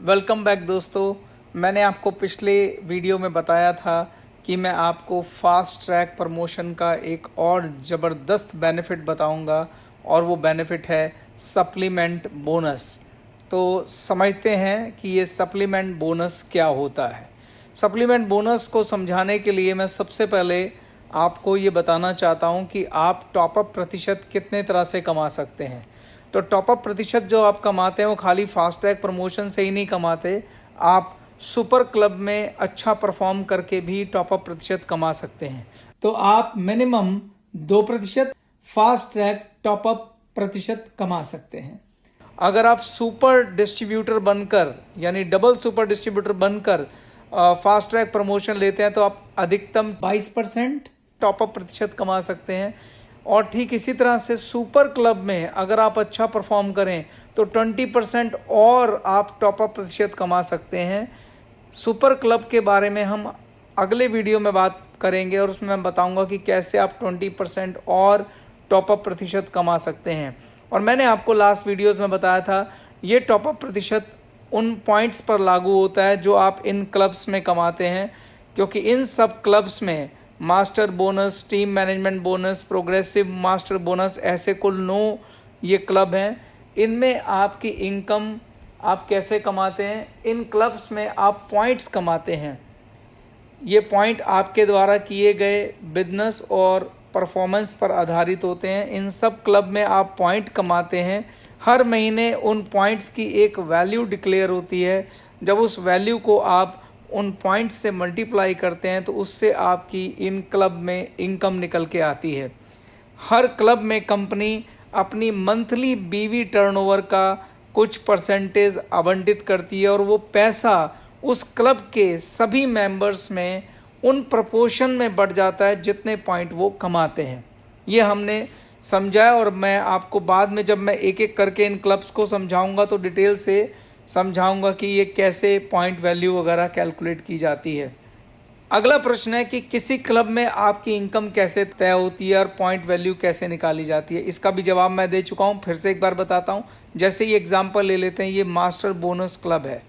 Welcome back दोस्तों। मैंने आपको पिछले वीडियो में बताया था कि मैं आपको फास्ट ट्रैक प्रमोशन का एक और ज़बरदस्त बेनिफिट बताऊंगा और वो बेनिफिट है सप्लीमेंट बोनस। तो समझते हैं कि ये सप्लीमेंट बोनस क्या होता है। सप्लीमेंट बोनस को समझाने के लिए मैं सबसे पहले आपको ये बताना चाहता हूँ कि आप टॉपअप प्रतिशत कितने तरह से कमा सकते हैं। तो टॉपअप प्रतिशत जो आप कमाते हैं वो खाली फास्ट ट्रैक प्रमोशन से ही नहीं कमाते, आप सुपर क्लब में अच्छा परफॉर्म करके भी टॉपअप प्रतिशत कमा सकते हैं। तो आप मिनिमम 2% फास्ट ट्रैक टॉपअप प्रतिशत कमा सकते हैं। अगर आप सुपर डिस्ट्रीब्यूटर बनकर यानी डबल सुपर डिस्ट्रीब्यूटर बनकर फास्ट ट्रैक प्रमोशन लेते हैं तो आप अधिकतम 22% टॉपअप प्रतिशत कमा सकते हैं। और ठीक इसी तरह से सुपर क्लब में अगर आप अच्छा परफॉर्म करें तो 20% और आप टॉपअप प्रतिशत कमा सकते हैं। सुपर क्लब के बारे में हम अगले वीडियो में बात करेंगे और उसमें मैं बताऊंगा कि कैसे आप 20% और टॉपअप प्रतिशत कमा सकते हैं। और मैंने आपको लास्ट वीडियोस में बताया था ये टॉपअप प्रतिशत उन पॉइंट्स पर लागू होता है जो आप इन क्लब्स में कमाते हैं, क्योंकि इन सब क्लब्स में master bonus, team management bonus, progressive master bonus, ऐसे कुल 9 ये क्लब हैं। इनमें आपकी इनकम आप कैसे कमाते हैं, इन क्लब्स में आप पॉइंट्स कमाते हैं। ये पॉइंट आपके द्वारा किए गए बिजनेस और परफॉर्मेंस पर आधारित होते हैं। इन सब क्लब में आप पॉइंट कमाते हैं। हर महीने उन पॉइंट्स की एक वैल्यू डिक्लेयर होती है। जब उस वैल्यू को आप उन पॉइंट्स से मल्टीप्लाई करते हैं तो उससे आपकी इन क्लब में इनकम निकल के आती है। हर क्लब में कंपनी अपनी मंथली बीवी टर्नओवर का कुछ परसेंटेज आवंटित करती है और वो पैसा उस क्लब के सभी मेंबर्स में उन प्रपोर्शन में बढ़ जाता है जितने पॉइंट वो कमाते हैं। ये हमने समझा और मैं आपको बाद में जब मैं एक एक करके इन क्लब्स को समझाऊंगा तो डिटेल से समझाऊंगा कि ये कैसे पॉइंट वैल्यू वगैरह कैलकुलेट की जाती है। अगला प्रश्न है कि किसी क्लब में आपकी इनकम कैसे तय होती है और पॉइंट वैल्यू कैसे निकाली जाती है। इसका भी जवाब मैं दे चुका हूँ, फिर से एक बार बताता हूँ। जैसे ये एग्जांपल ले लेते हैं, ये मास्टर बोनस क्लब है।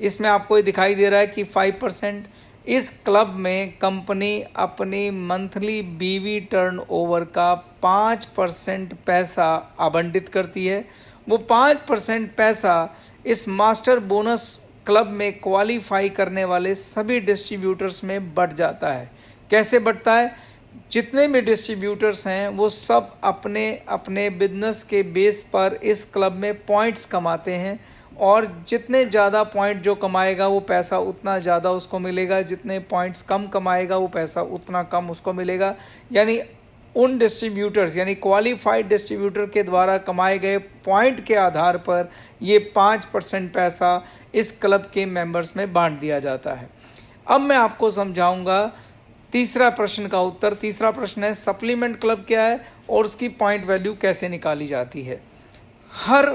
इसमें आपको ये दिखाई दे रहा है कि 5%। इस क्लब में कंपनी अपनी मंथली बीवी टर्नओवर का 5% पैसा आवंटित करती है। वो 5% पैसा इस मास्टर बोनस क्लब में क्वालिफाई करने वाले सभी डिस्ट्रीब्यूटर्स में बढ़ जाता है। कैसे बढ़ता है? जितने भी डिस्ट्रीब्यूटर्स हैं वो सब अपने अपने बिजनेस के बेस पर इस क्लब में पॉइंट्स कमाते हैं और जितने ज़्यादा पॉइंट जो कमाएगा वो पैसा उतना ज़्यादा उसको मिलेगा, जितने पॉइंट्स कम कमाएगा वो पैसा उतना कम उसको मिलेगा। यानी उन डिस्ट्रीब्यूटर्स यानी क्वालिफाइड डिस्ट्रीब्यूटर के द्वारा कमाए गए पॉइंट के आधार पर ये 5% पैसा इस क्लब के मेंबर्स में बांट दिया जाता है। अब मैं आपको समझाऊंगा तीसरा प्रश्न का उत्तर। तीसरा प्रश्न है सप्लीमेंट क्लब क्या है और उसकी पॉइंट वैल्यू कैसे निकाली जाती है। हर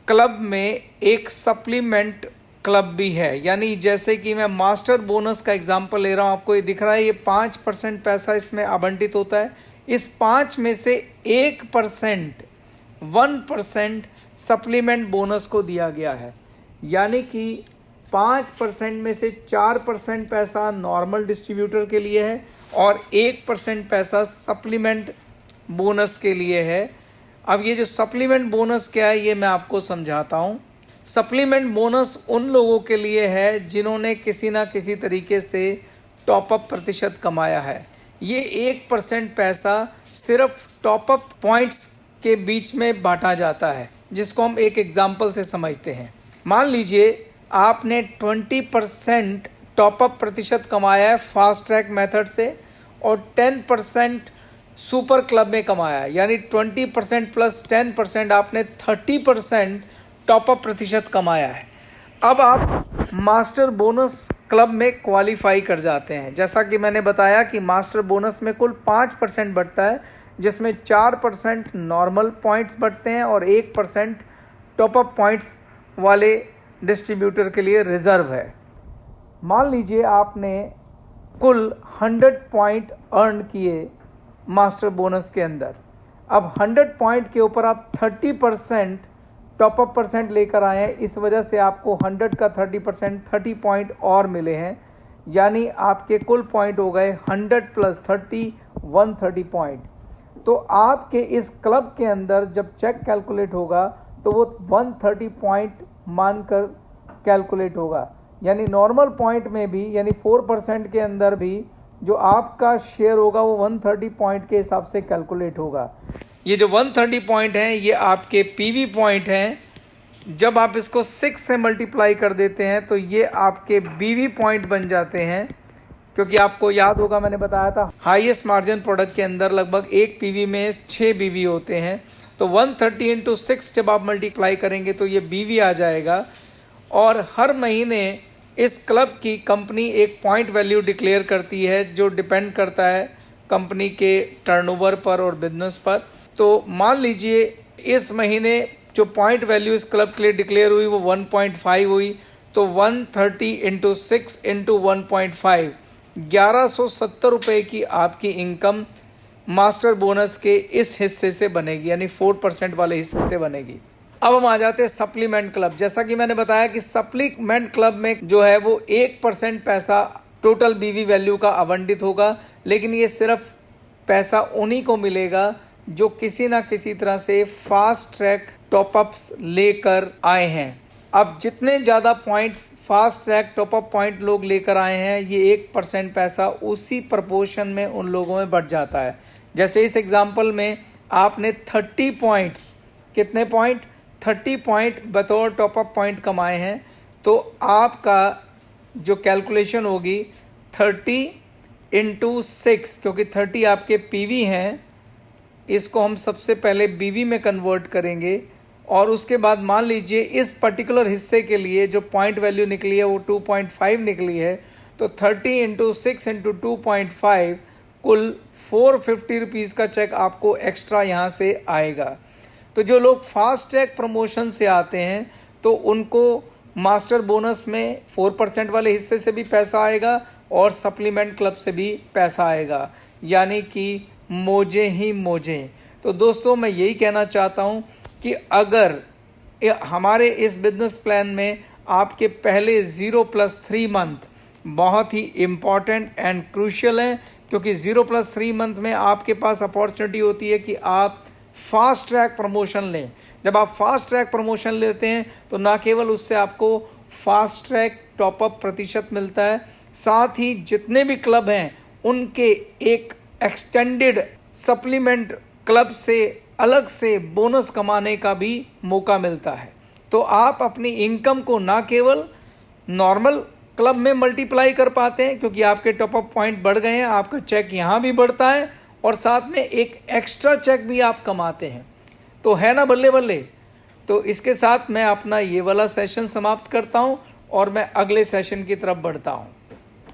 क्लब में एक सप्लीमेंट क्लब भी है, यानी जैसे कि मैं मास्टर बोनस का एग्जांपल ले रहा हूँ, आपको ये दिख रहा है ये 5% पैसा इसमें आवंटित होता है। इस 5 में से 1% सप्लीमेंट बोनस को दिया गया है, यानी कि 5% में से 4% पैसा नॉर्मल डिस्ट्रीब्यूटर के लिए है और 1% पैसा सप्लीमेंट बोनस के लिए है। अब ये जो सप्लीमेंट बोनस क्या है ये मैं आपको समझाता हूँ। सप्लीमेंट बोनस उन लोगों के लिए है जिन्होंने किसी ना किसी तरीके से टॉपअप प्रतिशत कमाया है। ये 1% पैसा सिर्फ टॉपअप पॉइंट्स के बीच में बांटा जाता है, जिसको हम एक एग्जाम्पल से समझते हैं। मान लीजिए आपने 20% टॉपअप प्रतिशत कमाया है फास्ट ट्रैक मेथड से और 10% सुपर क्लब में कमाया है, यानी 20% प्लस 10% आपने 30% टॉपअप प्रतिशत कमाया है। अब आप मास्टर बोनस क्लब में क्वालिफाई कर जाते हैं। जैसा कि मैंने बताया कि मास्टर बोनस में कुल 5% बढ़ता है, जिसमें 4% नॉर्मल पॉइंट्स बढ़ते हैं और 1% टॉपअप पॉइंट्स वाले डिस्ट्रीब्यूटर के लिए रिजर्व है। मान लीजिए आपने कुल 100 पॉइंट अर्न किए मास्टर बोनस के अंदर। अब 100 पॉइंट के ऊपर आप 30% टॉपअप परसेंट लेकर आए हैं, इस वजह से आपको 100 का 30% 30 पॉइंट और मिले हैं, यानी आपके कुल पॉइंट हो गए 100 + 30 130 पॉइंट। तो आपके इस क्लब के अंदर जब चेक कैलकुलेट होगा तो वो 130 पॉइंट मानकर कैलकुलेट होगा, यानी नॉर्मल पॉइंट में भी यानी 4% के अंदर भी जो आपका शेयर होगा वो 130 पॉइंट के हिसाब से कैलकुलेट होगा। ये जो 130 पॉइंट हैं ये आपके पीवी पॉइंट हैं। जब आप इसको 6 से मल्टीप्लाई कर देते हैं तो ये आपके बीवी पॉइंट बन जाते हैं, क्योंकि आपको याद होगा मैंने बताया था हाईएस्ट मार्जिन प्रोडक्ट के अंदर लगभग एक पीवी में 6 बीवी होते हैं। तो 130 × 6 जब आप मल्टीप्लाई करेंगे तो ये बीवी आ जाएगा। और हर महीने इस क्लब की कंपनी एक पॉइंट वैल्यू डिक्लेयर करती है जो डिपेंड करता है कंपनी के टर्नओवर पर और बिजनेस पर। तो मान लीजिए इस महीने जो पॉइंट वैल्यू इस क्लब के लिए डिक्लेयर हुई वो 1.5 हुई, तो 130 × 6 × 1.5 1170 रुपये की आपकी इनकम मास्टर बोनस के इस हिस्से से बनेगी, यानी 4% वाले हिस्से से बनेगी। अब हम आ जाते हैं सप्लीमेंट क्लब। जैसा कि मैंने बताया कि सप्लीमेंट क्लब में जो है वो 1% पैसा टोटल बीवी वैल्यू का आवंटित होगा, लेकिन ये सिर्फ पैसा उन्हीं को मिलेगा जो किसी ना किसी तरह से फास्ट ट्रैक टॉपअप्स लेकर आए हैं। अब जितने ज़्यादा point fast track top up point लोग लेकर आए हैं, ये 1% पैसा उसी प्रपोर्शन में उन लोगों में बढ़ जाता है। जैसे इस एग्जांपल में आपने 30 पॉइंट्स, कितने पॉइंट 30 पॉइंट बतौर टॉपअप पॉइंट कमाए हैं, तो आपका जो कैलकुलेशन होगी 30 × 6, क्योंकि 30 आपके पीवी हैं, इसको हम सबसे पहले बीवी में कन्वर्ट करेंगे और उसके बाद मान लीजिए इस पर्टिकुलर हिस्से के लिए जो पॉइंट वैल्यू निकली है वो 2.5 निकली है, तो 30 × 6 × 2.5 कुल 450 रुपीज़ का चेक आपको एक्स्ट्रा यहाँ से आएगा। तो जो लोग फास्ट ट्रैक प्रमोशन से आते हैं तो उनको मास्टर बोनस में 4% वाले हिस्से से भी पैसा आएगा और सप्लीमेंट क्लब से भी पैसा आएगा, यानी कि मोजे ही मोजे। तो दोस्तों मैं यही कहना चाहता हूँ कि अगर हमारे इस बिजनेस प्लान में आपके पहले 0+3 मंथ बहुत ही इम्पॉर्टेंट एंड क्रूशियल हैं, क्योंकि 0+3 मंथ में आपके पास अपॉर्चुनिटी होती है कि आप फास्ट ट्रैक प्रमोशन लें। जब आप फास्ट ट्रैक प्रमोशन लेते हैं तो ना केवल उससे आपको फास्ट ट्रैक टॉपअप प्रतिशत मिलता है, साथ ही जितने भी क्लब हैं उनके एक एक्सटेंडेड सप्लीमेंट क्लब से अलग से बोनस कमाने का भी मौका मिलता है। तो आप अपनी इनकम को ना केवल नॉर्मल क्लब में मल्टीप्लाई कर पाते हैं, क्योंकि आपके टॉपअप पॉइंट बढ़ गए हैं, आपका चेक यहाँ भी बढ़ता है और साथ में एक एक्स्ट्रा चेक भी आप कमाते हैं। तो है ना बल्ले बल्ले। तो इसके साथ मैं अपना ये वाला सेशन समाप्त करता हूँ और मैं अगले सेशन की तरफ बढ़ता हूँ।